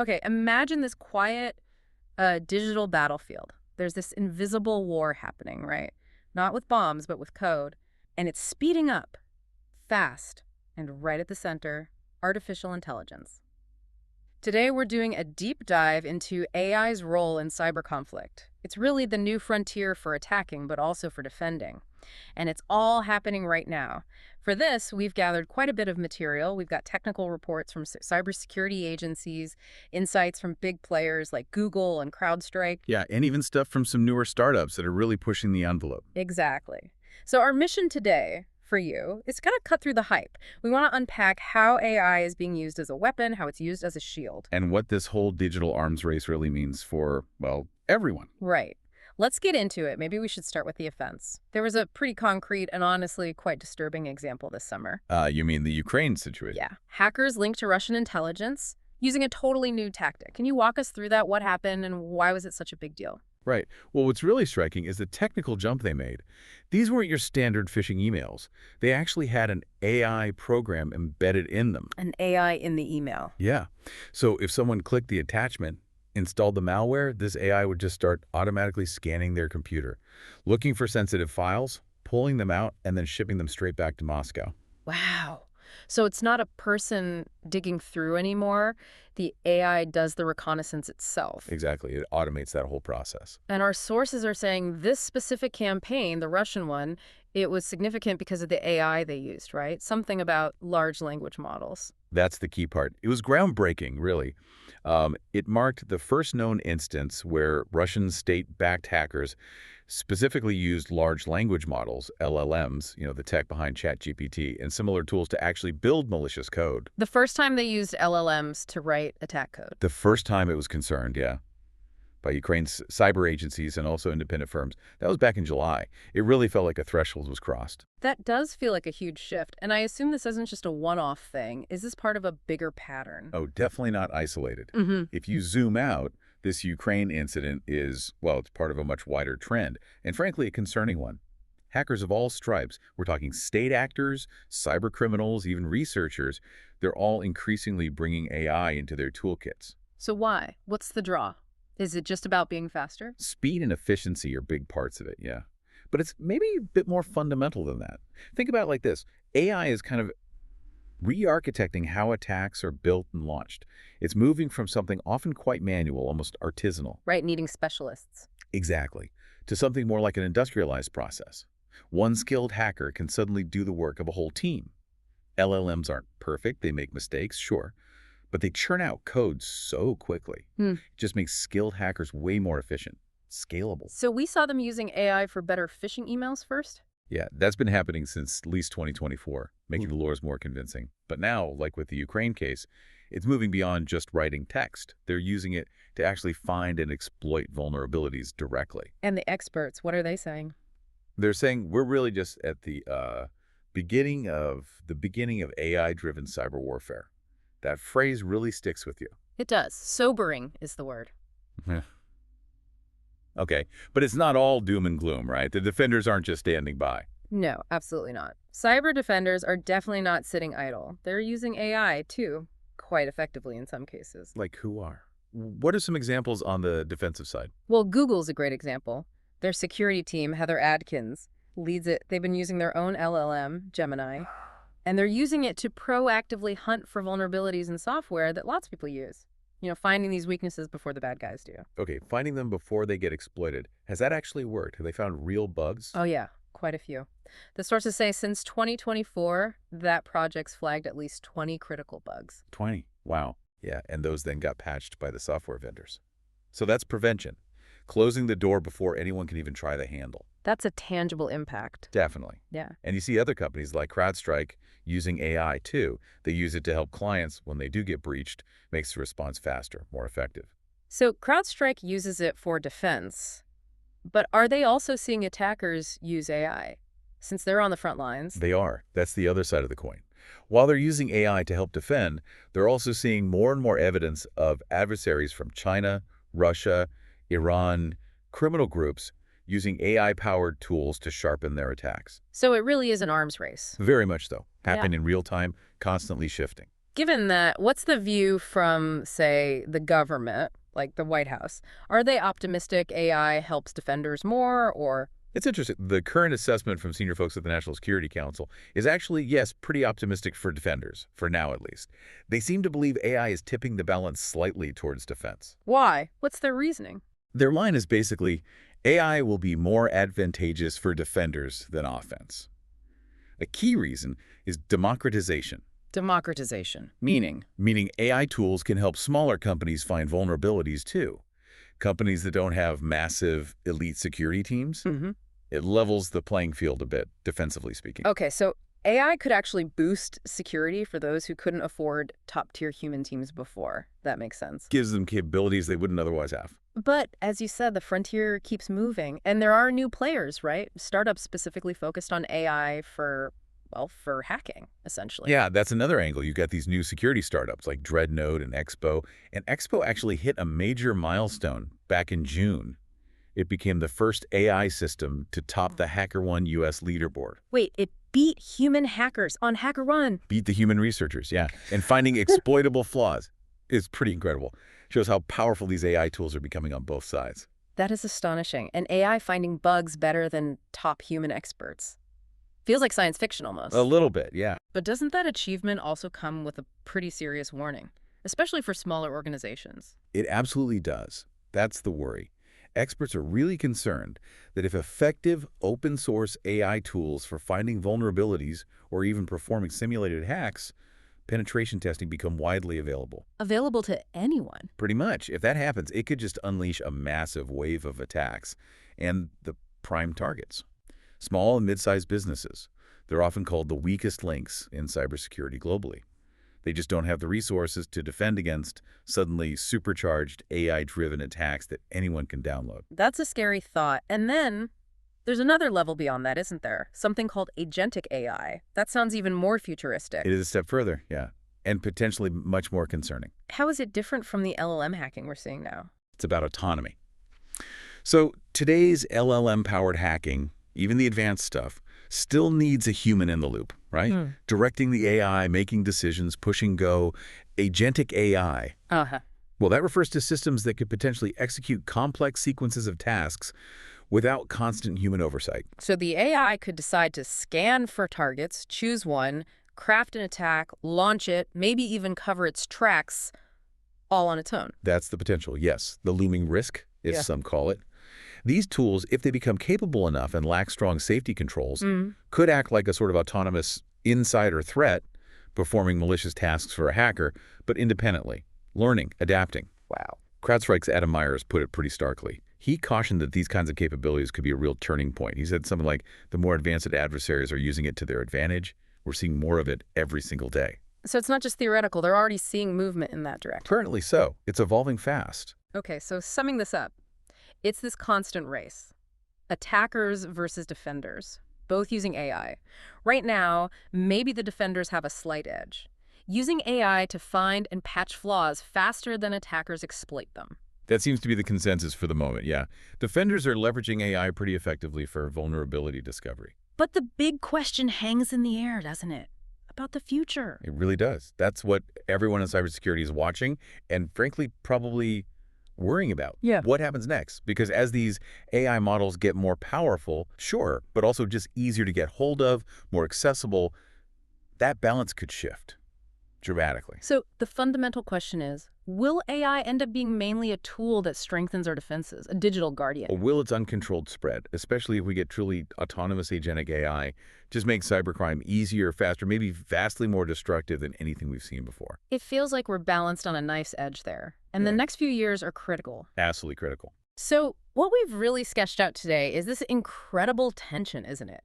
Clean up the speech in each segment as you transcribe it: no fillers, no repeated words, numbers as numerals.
Okay, imagine this quiet digital battlefield. There's this invisible war happening, right? Not with bombs, but with code. And it's speeding up, fast, and right at the center, artificial intelligence. Today, we're doing a deep dive into AI's role in cyber conflict. It's really the new frontier for attacking, but also for defending. And it's all happening right now. For this, we've gathered quite a bit of material. We've got technical reports from cybersecurity agencies, insights from big players like Google and CrowdStrike. Yeah, and even stuff from some newer startups that are really pushing the envelope. Exactly. So our mission today for you is kind of cut through the hype. We want to unpack how AI is being used as a weapon, how it's used as a shield. And what this whole digital arms race really means for, well, everyone. Right. Let's get into it. Maybe we should start with the offense. There was a pretty concrete and honestly quite disturbing example this summer. You mean the Ukraine situation? Yeah. Hackers linked to Russian intelligence using a totally new tactic. Can you walk us through that? What happened and why was it such a big deal? Right. Well, what's really striking is the technical jump they made. These weren't your standard phishing emails. They actually had an AI program embedded in them. An AI in the email. Yeah. So if someone clicked the attachment, installed the malware, this AI would just start automatically scanning their computer, looking for sensitive files, pulling them out, and then shipping them straight back to Moscow. Wow. So it's not a person digging through anymore. The AI does the reconnaissance itself. Exactly. It automates that whole process. And our sources are saying this specific campaign, the Russian one, it was significant because of the AI they used, right? Something about large language models. That's the key part. It was groundbreaking, really. It marked the first known instance where Russian state-backed hackers specifically used large language models, LLMs, the tech behind ChatGPT, and similar tools to actually build malicious code. The first time they used LLMs to write attack code. The first time it was concerned, yeah, by Ukraine's cyber agencies and also independent firms. That was back in July. It really felt like a threshold was crossed. That does feel like a huge shift, and I assume this isn't just a one-off thing. Is this part of a bigger pattern? Oh, definitely not isolated. If you zoom out, this Ukraine incident is, well, it's part of a much wider trend, and frankly, a concerning one. Hackers of all stripes, we're talking state actors, cyber criminals, even researchers, they're all increasingly bringing AI into their toolkits. So why? What's the draw? Is it just about being faster? Speed and efficiency are big parts of it, yeah. But it's maybe a bit more fundamental than that. Think about it like this. AI is kind of re-architecting how attacks are built and launched. It's moving from something often quite manual, almost artisanal. Right, needing specialists. Exactly. To something more like an industrialized process. One skilled hacker can suddenly do the work of a whole team. LLMs aren't perfect. They make mistakes, sure. But they churn out code so quickly. It just makes skilled hackers way more efficient, scalable. So we saw them using AI for better phishing emails first? Yeah, that's been happening since at least 2024, making the lures more convincing. But now, like with the Ukraine case, it's moving beyond just writing text. They're using it to actually find and exploit vulnerabilities directly. And the experts, what are they saying? They're saying we're really just at the beginning of AI-driven cyber warfare. That phrase really sticks with you. It does. Sobering is the word. Okay, but it's not all doom and gloom, right? The defenders aren't just standing by. No, absolutely not. Cyber defenders are definitely not sitting idle. They're using AI, too, quite effectively in some cases. Like who are? What are some examples on the defensive side? Well, Google's a great example. Their security team, Heather Adkins, leads it. They've been using their own LLM, Gemini, and they're using it to proactively hunt for vulnerabilities in software that lots of people use. Finding these weaknesses before the bad guys do. Okay, finding them before they get exploited. Has that actually worked? Have they found real bugs? Oh, yeah, quite a few. The sources say since 2024, that project's flagged at least 20 critical bugs. 20? Wow. Yeah, and those then got patched by the software vendors. So that's prevention. Closing the door before anyone can even try the handle. That's a tangible impact. Definitely. Yeah. And you see other companies like CrowdStrike using AI too. They use it to help clients when they do get breached, makes the response faster, more effective. So CrowdStrike uses it for defense. But are they also seeing attackers use AI? Since they're on the front lines. They are. That's the other side of the coin. While they're using AI to help defend, they're also seeing more and more evidence of adversaries from China, Russia, Iran, criminal groups using AI-powered tools to sharpen their attacks. So it really is an arms race. Very much so. Happen in real time, constantly shifting. Given that, what's the view from, say, the government, like the White House? Are they optimistic AI helps defenders more, or? It's interesting. The current assessment from senior folks at the National Security Council is actually, yes, pretty optimistic for defenders, for now at least. They seem to believe AI is tipping the balance slightly towards defense. Why? What's their reasoning? Their line is basically, AI will be more advantageous for defenders than offense. A key reason is democratization. Democratization. Meaning AI tools can help smaller companies find vulnerabilities too. Companies that don't have massive elite security teams, it levels the playing field a bit, defensively speaking. Okay, so AI could actually boost security for those who couldn't afford top-tier human teams before. That makes sense. Gives them capabilities they wouldn't otherwise have. But as you said, the frontier keeps moving, and there are new players, right? Startups specifically focused on AI for, well, for hacking, essentially. Yeah, that's another angle. You've got these new security startups like Dreadnought and Xbow. And Xbow actually hit a major milestone back in June. It became the first AI system to top the HackerOne US leaderboard. Wait, it beat human hackers on HackerOne. Beat the human researchers, yeah. And finding exploitable flaws is pretty incredible. Shows how powerful these AI tools are becoming on both sides. That is astonishing. And AI finding bugs better than top human experts. Feels like science fiction almost. A little bit, yeah. But doesn't that achievement also come with a pretty serious warning, especially for smaller organizations? It absolutely does. That's the worry. Experts are really concerned that if effective open-source AI tools for finding vulnerabilities or even performing simulated hacks, penetration testing become widely available. Available to anyone? Pretty much. If that happens, it could just unleash a massive wave of attacks. And the prime targets. Small and mid-sized businesses. They're often called the weakest links in cybersecurity globally. They just don't have the resources to defend against suddenly supercharged AI-driven attacks that anyone can download. That's a scary thought. And then there's another level beyond that, isn't there? Something called agentic AI. That sounds even more futuristic. It is a step further, yeah, and potentially much more concerning. How is it different from the LLM hacking we're seeing now? It's about autonomy. So today's LLM-powered hacking, even the advanced stuff, still needs a human in the loop, right? Directing the AI, making decisions, pushing go. Agentic AI. Well, that refers to systems that could potentially execute complex sequences of tasks without constant human oversight. So the AI could decide to scan for targets, choose one, craft an attack, launch it, maybe even cover its tracks, all on its own. That's the potential, yes. The looming risk, if some call it. These tools, if they become capable enough and lack strong safety controls, could act like a sort of autonomous insider threat, performing malicious tasks for a hacker, but independently, learning, adapting. Wow. CrowdStrike's Adam Myers put it pretty starkly. He cautioned that these kinds of capabilities could be a real turning point. He said something like, the more advanced adversaries are using it to their advantage, we're seeing more of it every single day. So it's not just theoretical. They're already seeing movement in that direction. Currently so. It's evolving fast. Okay, so summing this up, it's this constant race. Attackers versus defenders, both using AI. Right now, maybe the defenders have a slight edge, using AI to find and patch flaws faster than attackers exploit them. That seems to be the consensus for the moment, yeah. Defenders are leveraging AI pretty effectively for vulnerability discovery. But the big question hangs in the air, doesn't it? About the future. It really does. That's what everyone in cybersecurity is watching and, frankly, probably worrying about. Yeah. What happens next? Because as these AI models get more powerful, sure, but also just easier to get hold of, more accessible, that balance could shift dramatically. So the fundamental question is, will AI end up being mainly a tool that strengthens our defenses, a digital guardian? Or will its uncontrolled spread, especially if we get truly autonomous agentic AI, just make cybercrime easier, faster, maybe vastly more destructive than anything we've seen before? It feels like we're balanced on a knife's edge there, and the next few years are critical. Absolutely critical. So what we've really sketched out today is this incredible tension, isn't it?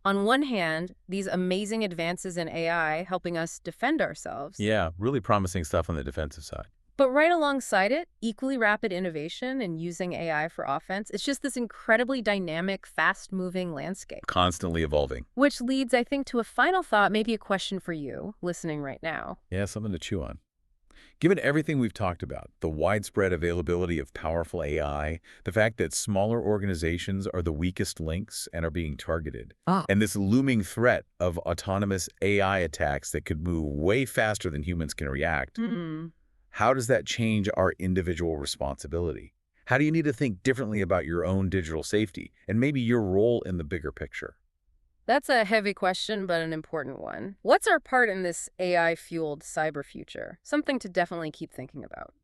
On one hand, these amazing advances in AI helping us defend ourselves. Yeah, really promising stuff on the defensive side. But right alongside it, equally rapid innovation and using AI for offense, it's just this incredibly dynamic, fast-moving landscape. Constantly evolving. Which leads, I think, to a final thought, maybe a question for you, listening right now. Yeah, something to chew on. Given everything we've talked about, the widespread availability of powerful AI, the fact that smaller organizations are the weakest links and are being targeted, Ah. and this looming threat of autonomous AI attacks that could move way faster than humans can react, how does that change our individual responsibility? How do you need to think differently about your own digital safety and maybe your role in the bigger picture? That's a heavy question, but an important one. What's our part in this AI-fueled cyber future? Something to definitely keep thinking about.